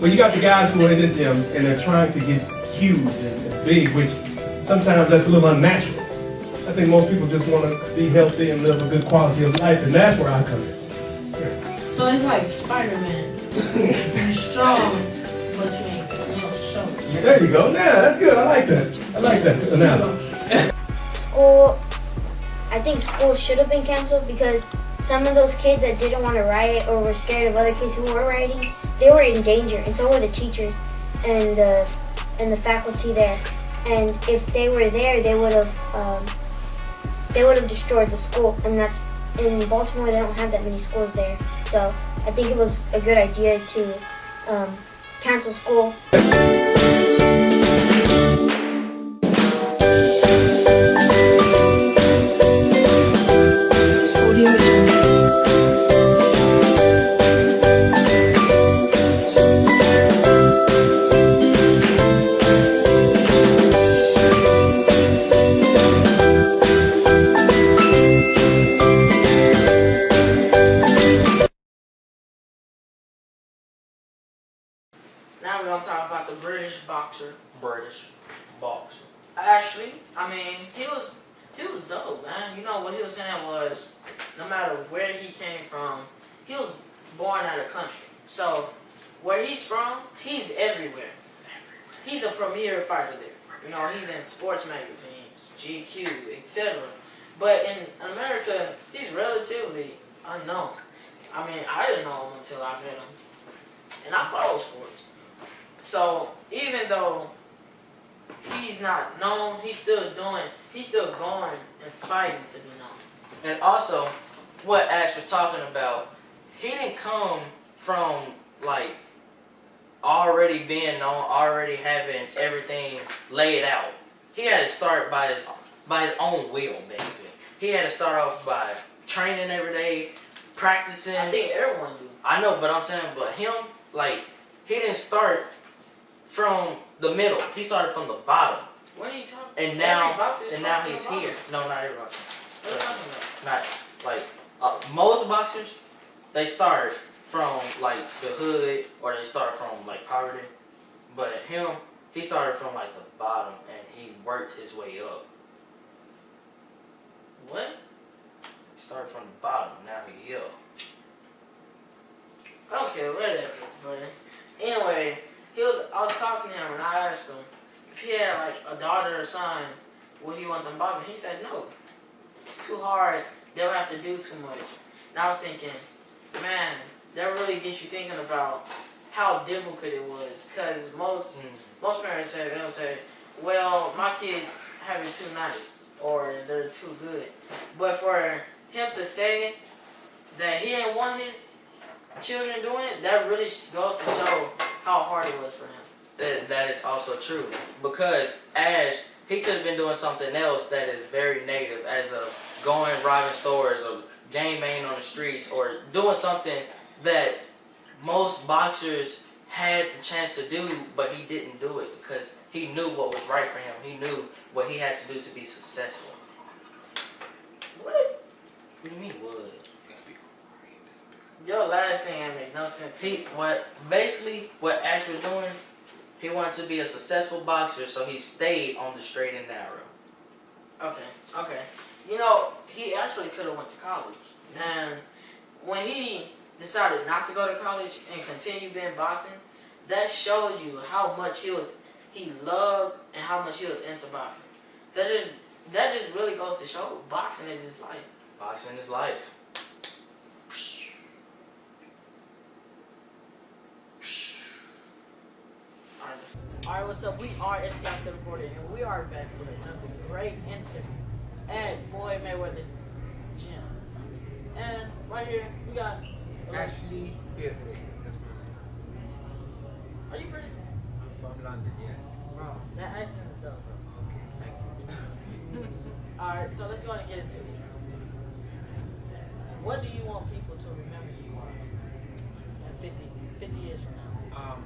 Well, you got the guys who are in the gym and they're trying to get huge and big, which sometimes that's a little unnatural. I think most people just want to be healthy and live a good quality of life, and that's where I come in. So it's like Spider-Man. You're strong, but you ain't strong. There you go. Yeah, that's good. I like that. I like that analogy. School, I think school should have been canceled because some of those kids that didn't want to riot or were scared of other kids who were rioting, they were in danger, and so were the teachers and the faculty there. And if they were there, they would have destroyed the school. And that's in Baltimore. They don't have that many schools there, so I think it was a good idea to cancel school. Now we're gonna talk about the British boxer. Ashley, I mean, he was dope, man. You know what he was saying was, no matter where he came from, he was born out of country. So where he's from, he's everywhere. He's a premier fighter there. You know, he's in sports magazines, GQ, etc. But in America, he's relatively unknown. I mean, I didn't know him until I met him, and I follow sports. So even though he's not known, he's still going and fighting to be known. And also, what Ash was talking about, he didn't come from like already being known, already having everything laid out. He had to start by his own will, basically. He had to start off by training every day, practicing. I think everyone do. I know, but I'm saying, but him, like, he didn't start from the middle. He started from the bottom. What are you talking about? And now he's here. No, not every boxer. What are you talking about? Not like most boxers, they start from like the hood or they start from like poverty. But him, he started from like the bottom and he worked his way up. What? He started from the bottom. Now he here. Okay, whatever. But anyway, I was talking to him and I asked him if he had like a daughter or son, would he want them boxing? He said no. It's too hard. They'll have to do too much. And I was thinking, man, that really gets you thinking about how difficult it was. Because most parents they'll say, well, my kids have it too nice or they're too good. But for him to say that he didn't want his children doing it, that really goes to show how hard it was for him. That is also true. Because Ash, he could have been doing something else that is very negative, as of going robbing stores or gang banging on the streets or doing something that most boxers had the chance to do, but he didn't do it because he knew what was right for him. He knew what he had to do to be successful. What? What do you mean, what? Your last thing that makes no sense. What Ash was doing, he wanted to be a successful boxer, so he stayed on the straight and narrow. Okay. You know, he actually could have went to college. And when he decided not to go to college and continue being boxing, that shows you how much he loved and how much he was into boxing. That just really goes to show boxing is his life. Boxing is life. Alright, what's up? We are STI740 and we are back with another great interview at Floyd Mayweather's gym. And right here, we got AshleyTheopane. That's my name. Are you British? I'm from London, yes. Bro, that accent is dope, bro. Okay, thank you. Alright, so let's go ahead and get into it. What do you want people to remember you in 50 years from now?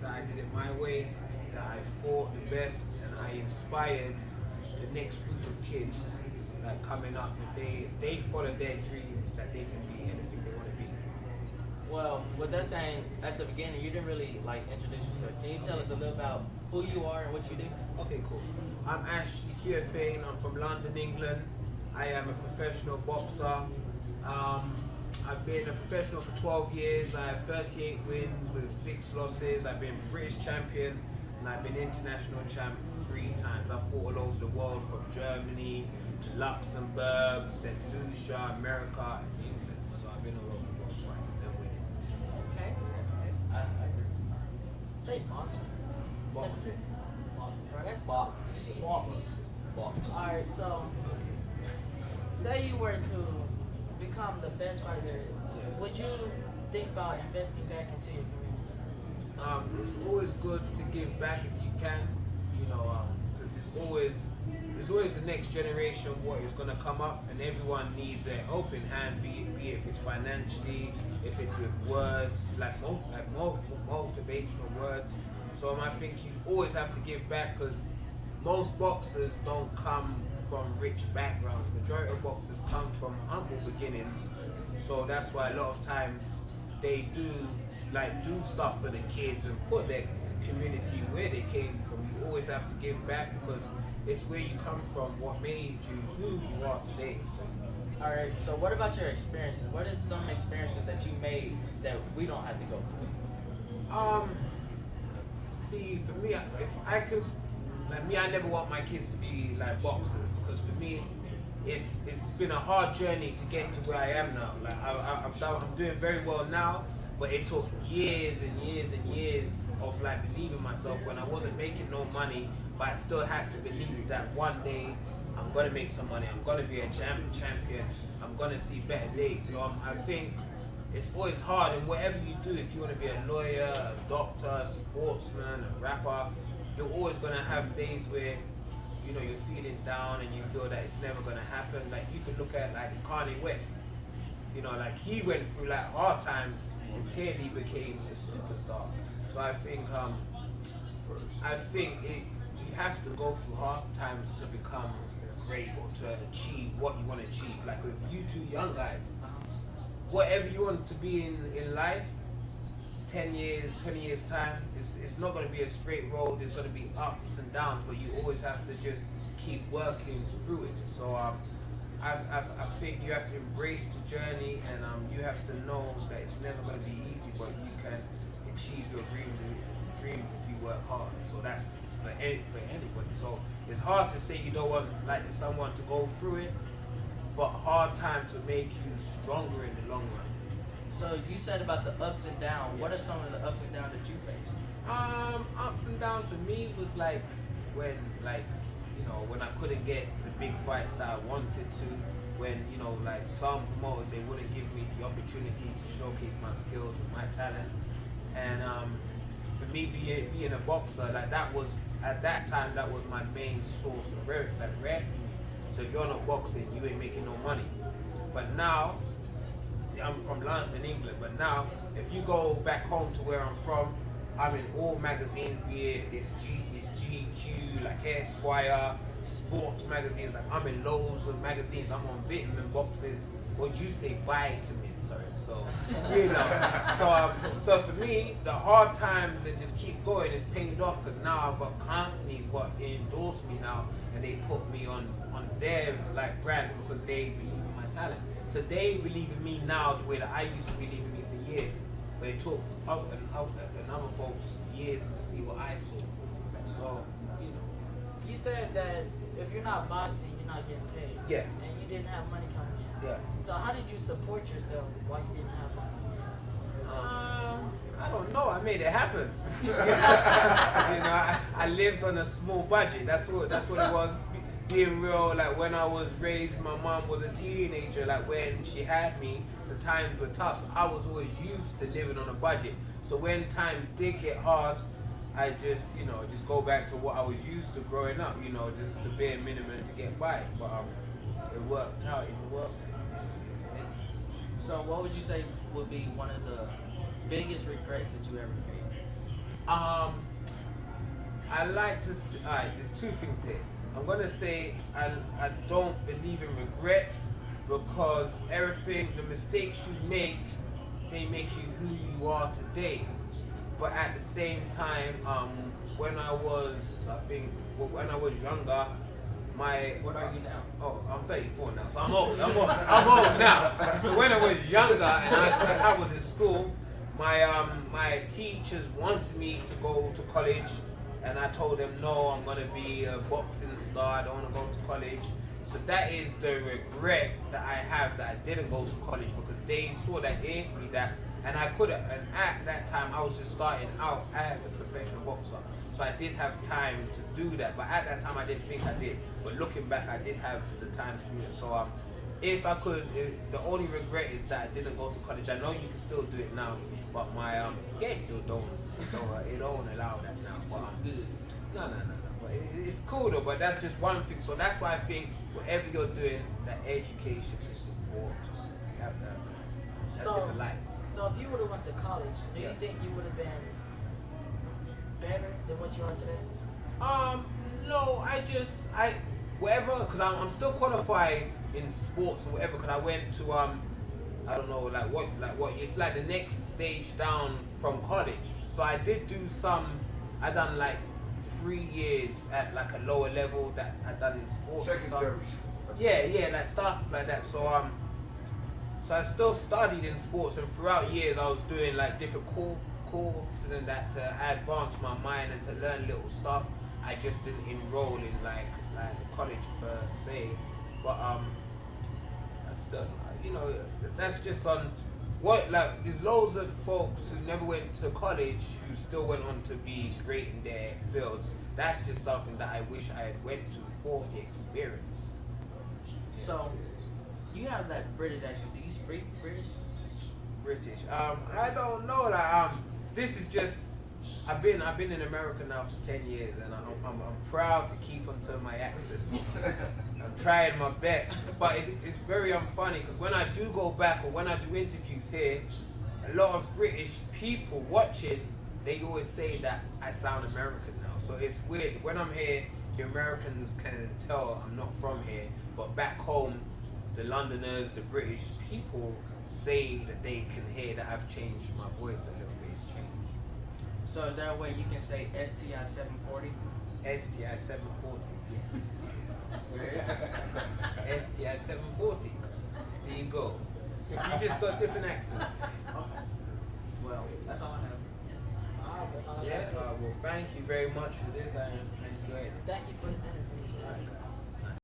That I did it my way, that I fought the best, and I inspired the next group of kids that coming up. If they follow their dreams, that they can be anything they want to be. Well, what they're saying at the beginning, you didn't really like introduce yourself. Can you tell us a little about who you are and what you do? Okay, cool. I'm AshleyTheopane. I'm from London, England. I am a professional boxer. I've been a professional for 12 years. I have 38 wins with 6 losses. I've been British champion and I've been international champ 3 times. I've fought all over the world, from Germany to Luxembourg, St. Lucia, America, and England. So I've been all over the world fighting and winning. Okay. I agree. Say boxing. Boxing. Bro, that's Boxing. box. Alright, so say you were to become the best fighter there is, would you think about investing back into your career? It's always good to give back if you can, you know, because there's always the next generation what is going to come up, and everyone needs a helping hand, be it if it's financially, if it's with words, like motivational words. So I think you always have to give back, because most boxers don't come from rich backgrounds. Majority of boxers come from humble beginnings, so that's why a lot of times they do stuff for the kids and for their community where they came from. You always have to give back, because it's where you come from, what made you who you are today. So, All right. So what about your experiences? What is some experiences that you made that we don't have to go through? See, for me, if I could, like me, I never want my kids to be like boxers, because for me, it's been a hard journey to get to where I am now. Like I'm doing very well now, but it took years and years and years of like believing myself when I wasn't making no money, but I still had to believe that one day I'm gonna make some money, I'm gonna be a champion, I'm gonna see better days. So I think it's always hard, and whatever you do, if you want to be a lawyer, a doctor, a sportsman, a rapper, you're always gonna have days where, you know, you're feeling down and you feel that it's never gonna happen. Like you could look at like Kanye West, you know, like he went through like hard times until he became a superstar. So I think you have to go through hard times to become great or to achieve what you want to achieve. Like with you two young guys, whatever you want to be in life, 10 years, 20 years time, it's not going to be a straight road. There's going to be ups and downs, but you always have to just keep working through it. So I think you have to embrace the journey, and you have to know that it's never going to be easy, but you can achieve your dreams if you work hard. So that's for anybody. So it's hard to say you don't want like someone to go through it, but hard times will make you stronger in the long run. So you said about the ups and downs. What are some of the ups and downs that you faced? Ups and downs for me was like when when I couldn't get the big fights that I wanted to, when like some promoters, they wouldn't give me the opportunity to showcase my skills and my talent. And for me being a boxer, like that was at that time, that was my main source of revenue. So if you're not boxing, you ain't making no money. But now, see, I'm from London, England, but now if you go back home to where I'm from, I'm in all magazines, be it it's GQ, like Esquire, sports magazines, like I'm in loads of magazines, I'm on vitamin boxes, or you say vitamin, sorry. So, so for me, the hard times and just keep going is paid off, because now I've got companies what endorse me now, and they put me on their like brands because they believe in my talent. So they believe in me now the way that I used to believe in me for years. But it took other folks years to see what I saw. So, You said that if you're not boxing, you're not getting paid. Yeah. And you didn't have money coming in. Yeah. So how did you support yourself while you didn't have money? I don't know. I made it happen. I lived on a small budget. That's what it was. Being real, like when I was raised, my mom was a teenager. Like when she had me, so times were tough. So I was always used to living on a budget. So when times did get hard, I just, just go back to what I was used to growing up. Just the bare minimum to get by. But it worked out. It worked. So what would you say would be one of the biggest regrets that you ever made? I like to say, alright, there's two things here. I'm gonna say I don't believe in regrets, because everything, the mistakes you make, they make you who you are today. But at the same time, when I was younger, What are you now? Oh, I'm 34 now, so I'm old. I'm old now. So when I was younger and I was in school, my teachers wanted me to go to college, and I told them no, I'm gonna be a boxing star. I don't want to go to college. So that is the regret that I have, that I didn't go to college, because they saw that in me that, and I could have. And at that time, I was just starting out as a professional boxer. So I did have time to do that, but at that time I didn't think I did. But looking back, I did have the time to do it. So if I could, the only regret is that I didn't go to college. I know you can still do it now, but my schedule don't allow that now. But I'm good. No. But it's cool though. But that's just one thing. So that's why I think whatever you're doing, that education is important. You have to have that. That's different life. So if you would have went to college, do you think you would have been better than what you are today? No, whatever, because I'm still qualified in sports or whatever, because I went to I don't know, like what it's like the next stage down from college. So I did do I done like 3 years at like a lower level that I done in sports and stuff. Yeah, like stuff like that. So I still studied in sports, and throughout years I was doing like different courses and that to advance my mind and to learn little stuff. I just didn't enroll in like college per se, but I still, that's just on what, like, there's loads of folks who never went to college who still went on to be great in their fields. That's just something that I wish I had went to for the experience. So, you have that British accent. Do you speak British? British. I don't know. Like, this is just. I've been in America now for 10 years, and I'm proud to keep onto my accent. I'm trying my best, but it's very unfunny, because when I do go back or when I do interviews here, a lot of British people watching, they always say that I sound American now. So it's weird. When I'm here, the Americans can tell I'm not from here, but back home, the Londoners, the British people say that they can hear that I've changed my voice a little bit. It's changed. So is there a way you can say STI 740? STI 740. Where is it? STI 740. There you go. You just got different accents. Okay. Well, that's all I have. That's all I Yeah. got. Well, thank you very much for this. I enjoyed it. Thank you for this interview.